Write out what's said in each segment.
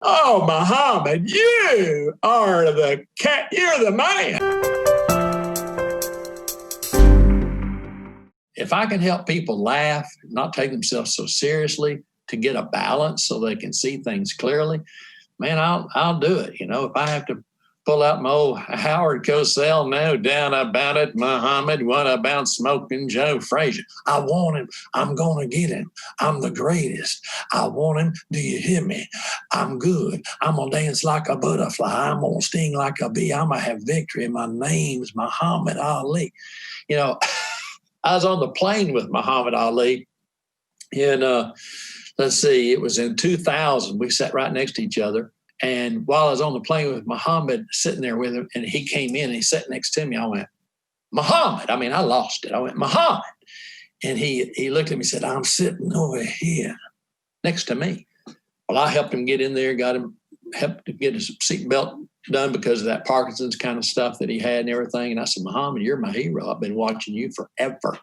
Oh, Muhammad, you are the cat. You're the man. If I can help people laugh, not take themselves so seriously, to get a balance so they can see things clearly, man, I'll do it. If I have to pull out my old Howard Cosell, no doubt about it, Muhammad, what about Smoking Joe Frazier? I want him. I'm going to get him. I'm the greatest. I want him. Do you hear me? I'm good. I'm going to dance like a butterfly. I'm going to sting like a bee. I'm going to have victory. My name's Muhammad Ali. I was on the plane with Muhammad Ali, and let's see, it was in 2000. We sat right next to each other. And while I was on the plane with Muhammad, sitting there with him, and he came in and he sat next to me, I went, Muhammad. I mean, I lost it. I went, Muhammad. And he looked at me and said, I'm sitting over here next to me. Well, I helped him get in there, helped him get his seatbelt done because of that Parkinson's kind of stuff that he had and everything. And I said, Muhammad, you're my hero. I've been watching you forever.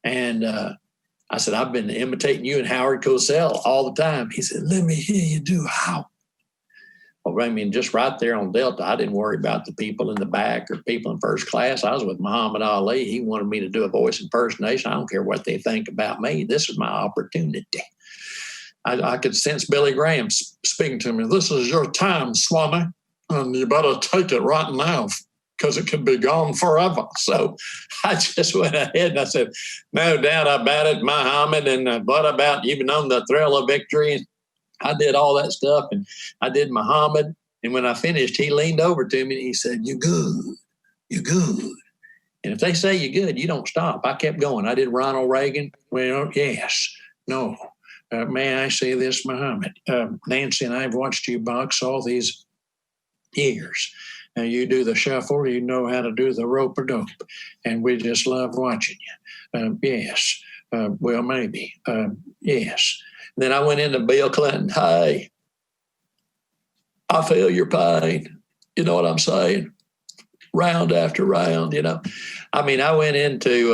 And I said, I've been imitating you and Howard Cosell all the time. He said, let me hear you do how. Well, I mean, just right there on Delta, I didn't worry about the people in the back or people in first class. I was with Muhammad Ali. He wanted me to do a voice impersonation. I don't care what they think about me. This is my opportunity. I could sense Billy Graham speaking to me. This is your time, Swami, and you better take it right now because it could be gone forever. So I just went ahead and I said, no doubt about it, Muhammad, and what about you've known the thrill of victory? And I did all that stuff, and I did Muhammad. And when I finished, he leaned over to me and he said, you're good. You're good. And if they say you're good, you don't stop. I kept going. I did Ronald Reagan. Well, yes. No. May I say this, Muhammad? Nancy and I have watched you box all these years. Now you do the shuffle, you know how to do the rope-a-dope, and we just love watching you. Yes. Well, maybe. Yes. And then I went into Bill Clinton. Hey, I feel your pain. You know what I'm saying? Round after round, I mean, I went into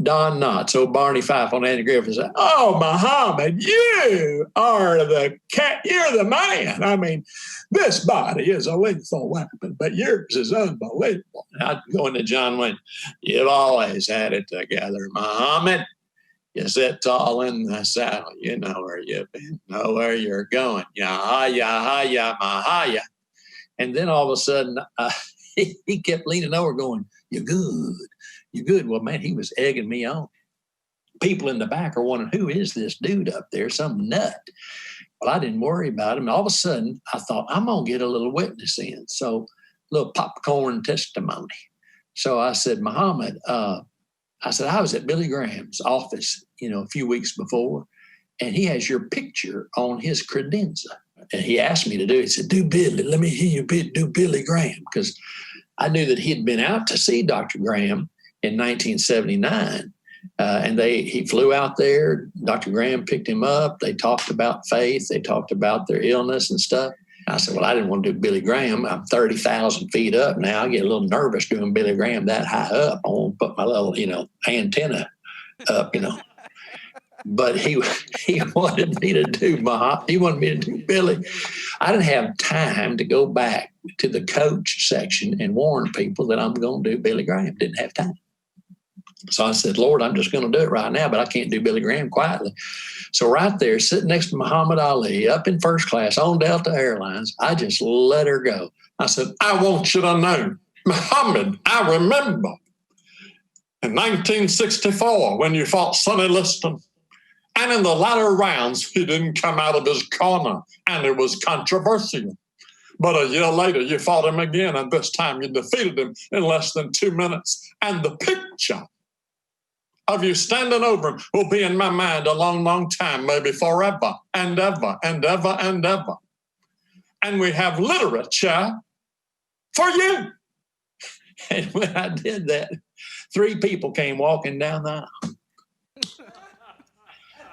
Don Knotts, old Barney Fife on Andy Griffith, and said, oh, Muhammad, you are the cat. You're the man. I mean, this body is a lethal weapon, but yours is unbelievable. And I'd go into John Wayne. You've always had it together, Muhammad. You sit tall in the saddle. You know where you've been, know where you're going. Yah-ha-yah, mahaya. And then all of a sudden, he kept leaning over going, you're good. You're good. Well, man, he was egging me on. People in the back are wondering, who is this dude up there? Some nut. Well, I didn't worry about him. All of a sudden, I thought, I'm going to get a little witness in. So, a little popcorn testimony. So I said, Muhammad, I said, I was at Billy Graham's office, a few weeks before, and he has your picture on his credenza. And he asked me to do it. He said, do Billy. Let me hear you do Billy Graham. Because I knew that he'd been out to see Dr. Graham in 1979. And he flew out there. Dr. Graham picked him up. They talked about faith. They talked about their illness and stuff. I said, well, I didn't want to do Billy Graham. I'm 30,000 feet up now. I get a little nervous doing Billy Graham that high up. I want to put my little, antenna up, But he wanted me to do he wanted me to do Billy. I didn't have time to go back to the coach section and warn people that I'm going to do Billy Graham. Didn't have time. So I said, Lord, I'm just going to do it right now, but I can't do Billy Graham quietly. So right there, sitting next to Muhammad Ali, up in first class on Delta Airlines, I just let her go. I said, I want you to know, Muhammad, I remember in 1964 when you fought Sonny Liston. And in the latter rounds, he didn't come out of his corner, and it was controversial. But a year later, you fought him again, and this time you defeated him in less than 2 minutes. And the picture of you standing over him will be in my mind a long, long time, maybe forever and ever and ever and ever. And we have literature for you. And when I did that, 3 people came walking down the aisle.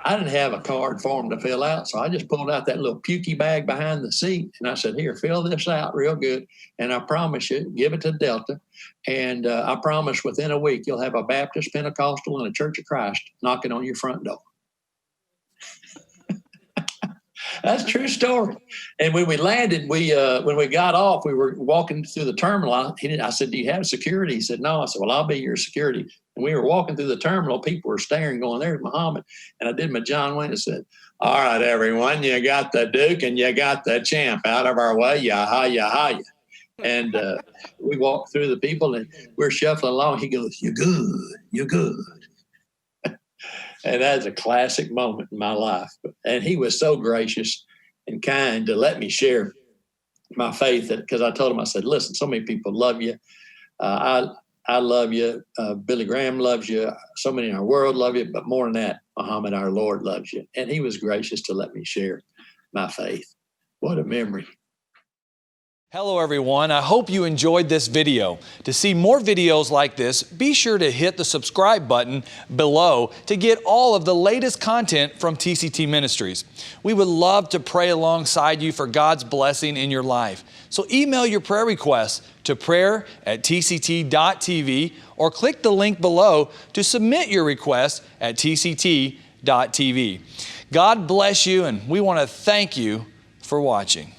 I didn't have a card for them to fill out, so I just pulled out that little pukey bag behind the seat, and I said, here, fill this out real good, and I promise you, give it to Delta, and I promise within a week you'll have a Baptist, Pentecostal, and a Church of Christ knocking on your front door. That's a true story. And when we landed, when we got off, we were walking through the terminal. I said, "Do you have security?" He said, "No." I said, "Well, I'll be your security." And we were walking through the terminal. People were staring, going, "There's Muhammad." And I did my John Wayne and said, "All right, everyone, you got the Duke and you got the champ out of our way. Yaha, yaha, ya." And we walked through the people and we're shuffling along. He goes, "You're good. You're good." And that's a classic moment in my life. And he was so gracious and kind to let me share my faith, because I told him, I said, "Listen, so many people love you. I love you. Billy Graham loves you. So many in our world love you. But more than that, Muhammad, our Lord, loves you." And he was gracious to let me share my faith. What a memory. Hello everyone, I hope you enjoyed this video. To see more videos like this, be sure to hit the subscribe button below to get all of the latest content from TCT Ministries. We would love to pray alongside you for God's blessing in your life. So email your prayer requests to prayer@tct.tv or click the link below to submit your request at tct.tv. God bless you, and we want to thank you for watching.